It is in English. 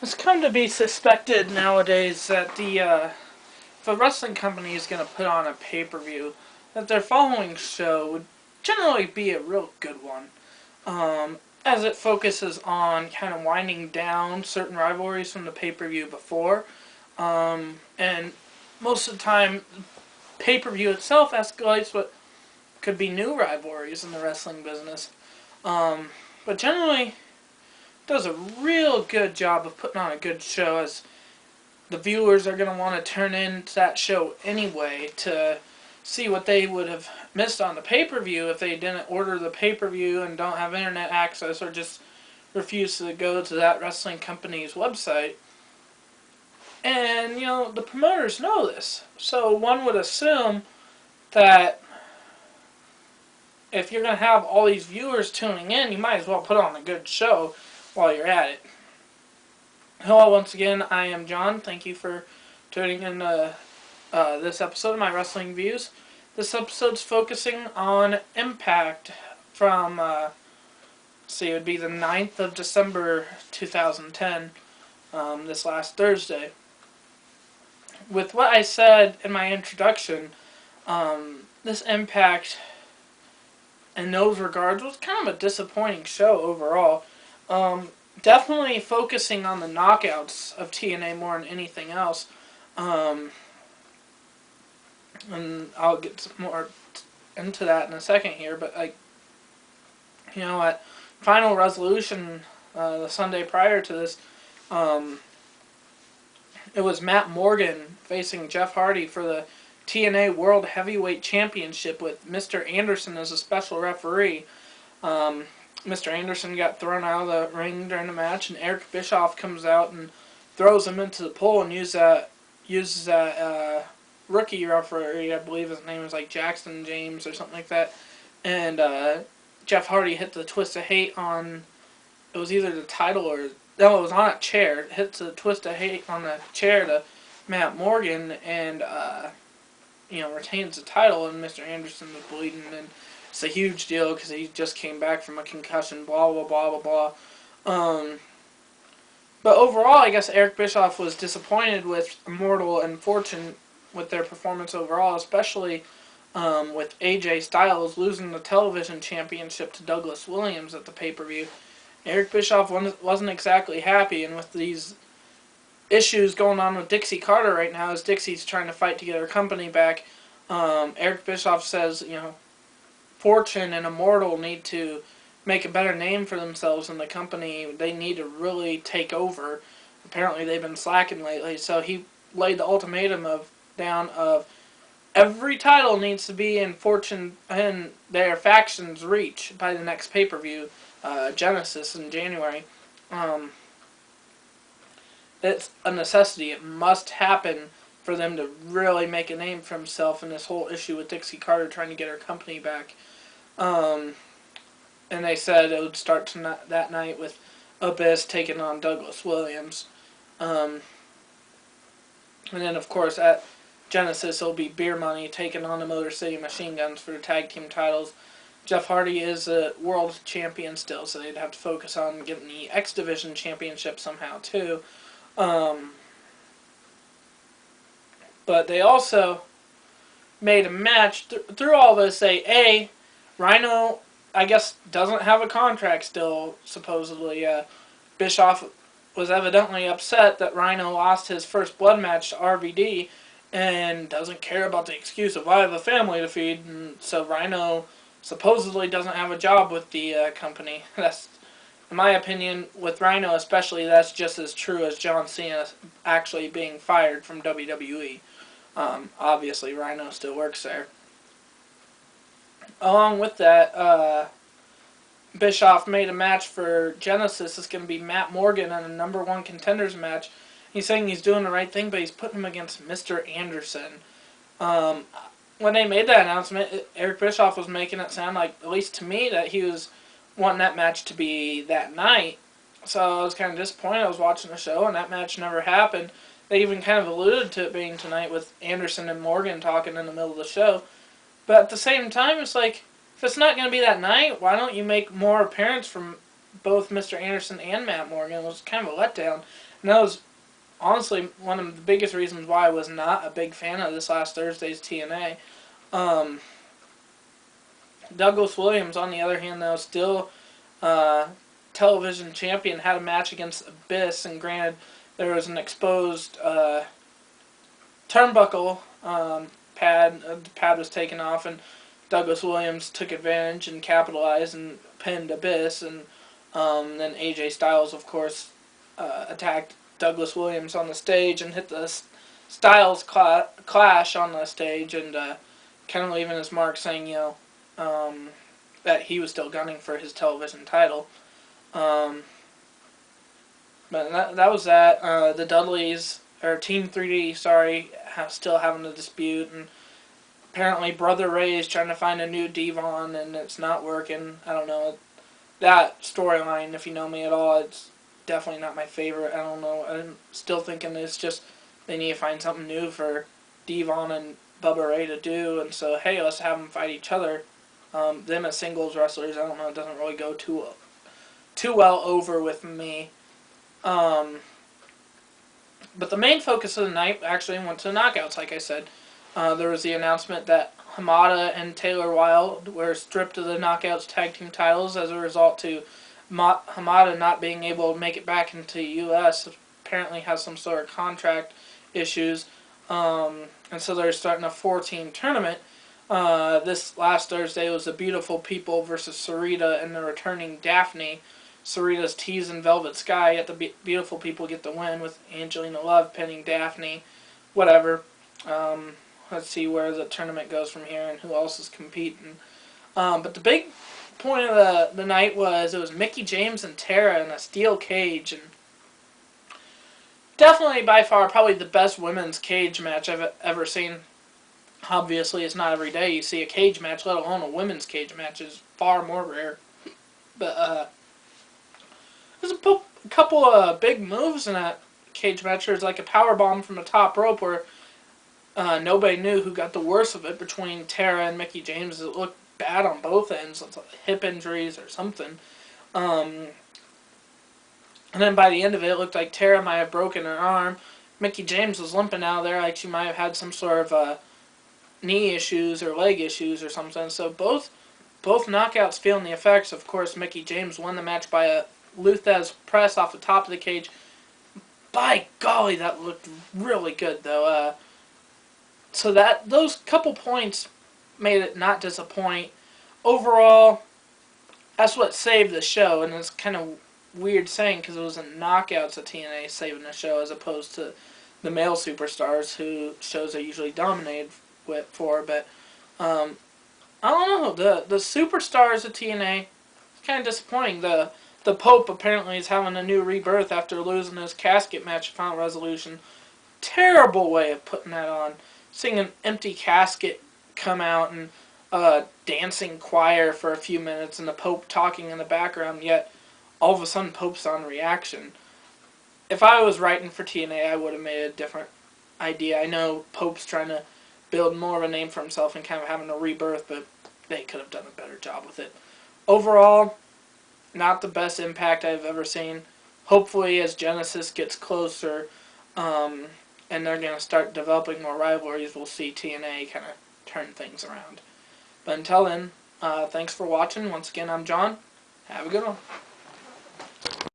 It's come to be suspected nowadays that if a wrestling company is going to put on a pay-per-view, that their following show would generally be a real good one, as it focuses on kind of winding down certain rivalries from the pay-per-view before, and most of the time, pay-per-view itself escalates what could be new rivalries in the wrestling business. Um, but generally, does a real good job of putting on a good show, as the viewers are going to want to turn into that show anyway to see what they would have missed on the pay-per-view if they didn't order the pay-per-view and don't have internet access or just refuse to go to that wrestling company's website. And, the promoters know this. So one would assume that if you're going to have all these viewers tuning in, you might as well put on a good show while you're at it. Hello, once again, I am John. Thank you for tuning in this episode of my wrestling views. This episode's focusing on Impact from, it would be the 9th of December 2010, this last Thursday. With what I said in my introduction, this Impact, in those regards, was kind of a disappointing show overall. Definitely focusing on the knockouts of TNA more than anything else. And I'll get more into that in a second here, but at Final Resolution, the Sunday prior to this, it was Matt Morgan facing Jeff Hardy for the TNA World Heavyweight Championship with Mr. Anderson as a special referee. Mr. Anderson got thrown out of the ring during the match, and Eric Bischoff comes out and throws him into the pole and uses that rookie referee, I believe his name is like Jackson James or something like that, and Jeff Hardy hit the twist of hate on, it was either the title or, no, it was on a chair, hits the twist of hate on the chair to Matt Morgan, and retains the title, and Mr. Anderson was bleeding, and it's a huge deal because he just came back from a concussion, blah, blah, blah, blah, blah. But overall, I guess Eric Bischoff was disappointed with Immortal and Fortune with their performance overall, especially with AJ Styles losing the television championship to Douglas Williams at the pay-per-view. Eric Bischoff wasn't exactly happy, and with these issues going on with Dixie Carter right now, as Dixie's trying to fight to get her company back, Eric Bischoff says, Fortune and Immortal need to make a better name for themselves in the company. They need to really take over. Apparently they've been slacking lately, so he laid the ultimatum down of every title needs to be in Fortune and their faction's reach by the next pay-per-view, Genesis in January. It's a necessity. It must happen for them to really make a name for himself in this whole issue with Dixie Carter trying to get her company back. And they said it would start that night with Abyss taking on Douglas Williams. And then, of course, at Genesis, it'll be Beer Money taking on the Motor City Machine Guns for the tag team titles. Jeff Hardy is a world champion still, so they'd have to focus on getting the X Division championship somehow, too. But they also made a match through all this. Rhino, I guess, doesn't have a contract still, supposedly. Bischoff was evidently upset that Rhino lost his first blood match to RVD and doesn't care about the excuse of, I have a family to feed, and so Rhino supposedly doesn't have a job with the company. That's, in my opinion, with Rhino especially, that's just as true as John Cena actually being fired from WWE. Obviously, Rhino still works there. Along with that, Bischoff made a match for Genesis. It's going to be Matt Morgan in a number one contenders match. He's saying he's doing the right thing, but he's putting him against Mr. Anderson. When they made that announcement, Eric Bischoff was making it sound like, at least to me, that he was wanting that match to be that night. So I was kind of disappointed. I was watching the show, and that match never happened. They even kind of alluded to it being tonight with Anderson and Morgan talking in the middle of the show. But at the same time, it's like, if it's not going to be that night, why don't you make more appearances from both Mr. Anderson and Matt Morgan was kind of a letdown. And that was honestly one of the biggest reasons why I was not a big fan of this last Thursday's TNA. Um, Douglas Williams, on the other hand, though, still television champion, had a match against Abyss, and granted, there was an exposed turnbuckle pad. The pad was taken off, and Douglas Williams took advantage and capitalized and pinned Abyss, and then AJ Styles, of course, attacked Douglas Williams on the stage and hit the Styles clash on the stage, and kind of leaving his mark, saying, that he was still gunning for his television title. But that was that. The Dudleys, or Team 3D, sorry, still having a dispute, and apparently Brother Ray is trying to find a new Devon, and it's not working. I don't know. That storyline, if you know me at all, it's definitely not my favorite. I don't know. I'm still thinking it's just they need to find something new for Devon and Bubba Ray to do, and so, hey, let's have them fight each other. Them as singles wrestlers, I don't know, it doesn't really go too well over with me. But the main focus of the night actually went to the knockouts, like I said. There was the announcement that Hamada and Taylor Wilde were stripped of the Knockouts tag team titles as a result to Hamada not being able to make it back into the U.S. Apparently has some sort of contract issues. And so they're starting a 4-team tournament. This last Thursday was the Beautiful People versus Sarita and the returning Daphne. Sarita's Tease and Velvet Sky, yet the Beautiful People get the win with Angelina Love pinning Daphne. Whatever. Let's see where the tournament goes from here and who else is competing. But the big point of the night was it was Mickie James and Tara in a steel cage, and definitely by far probably the best women's cage match I've ever seen. Obviously, it's not every day you see a cage match, let alone a women's cage match. Is far more rare. But there's a couple of big moves in that cage match. There's like a power bomb from the top rope where nobody knew who got the worst of it between Tara and Mickie James. It looked bad on both ends, like hip injuries or something. And then by the end of it, it looked like Tara might have broken her arm. Mickie James was limping out of there like she might have had some sort of knee issues or leg issues or something. So both knockouts feeling the effects. Of course, Mickie James won the match by a Luthez press off the top of the cage. By golly, that looked really good, though. So those couple points made it not disappoint. Overall, that's what saved the show, and it's kind of weird saying because it was in knockouts at TNA saving the show as opposed to the male superstars who shows are usually dominated for. But I don't know, the superstars of TNA, it's kind of disappointing. The Pope apparently is having a new rebirth after losing his casket match at Final Resolution. Terrible way of putting that on. Seeing an empty casket come out and dancing choir for a few minutes and the Pope talking in the background, yet all of a sudden Pope's on reaction. If I was writing for TNA, I would have made a different idea. I know Pope's trying to build more of a name for himself and kind of having a rebirth, but they could have done a better job with it. Overall, not the best Impact I've ever seen. Hopefully, as Genesis gets closer, and they're going to start developing more rivalries, we'll see TNA kind of turn things around. But until then, thanks for watching. Once again, I'm John. Have a good one.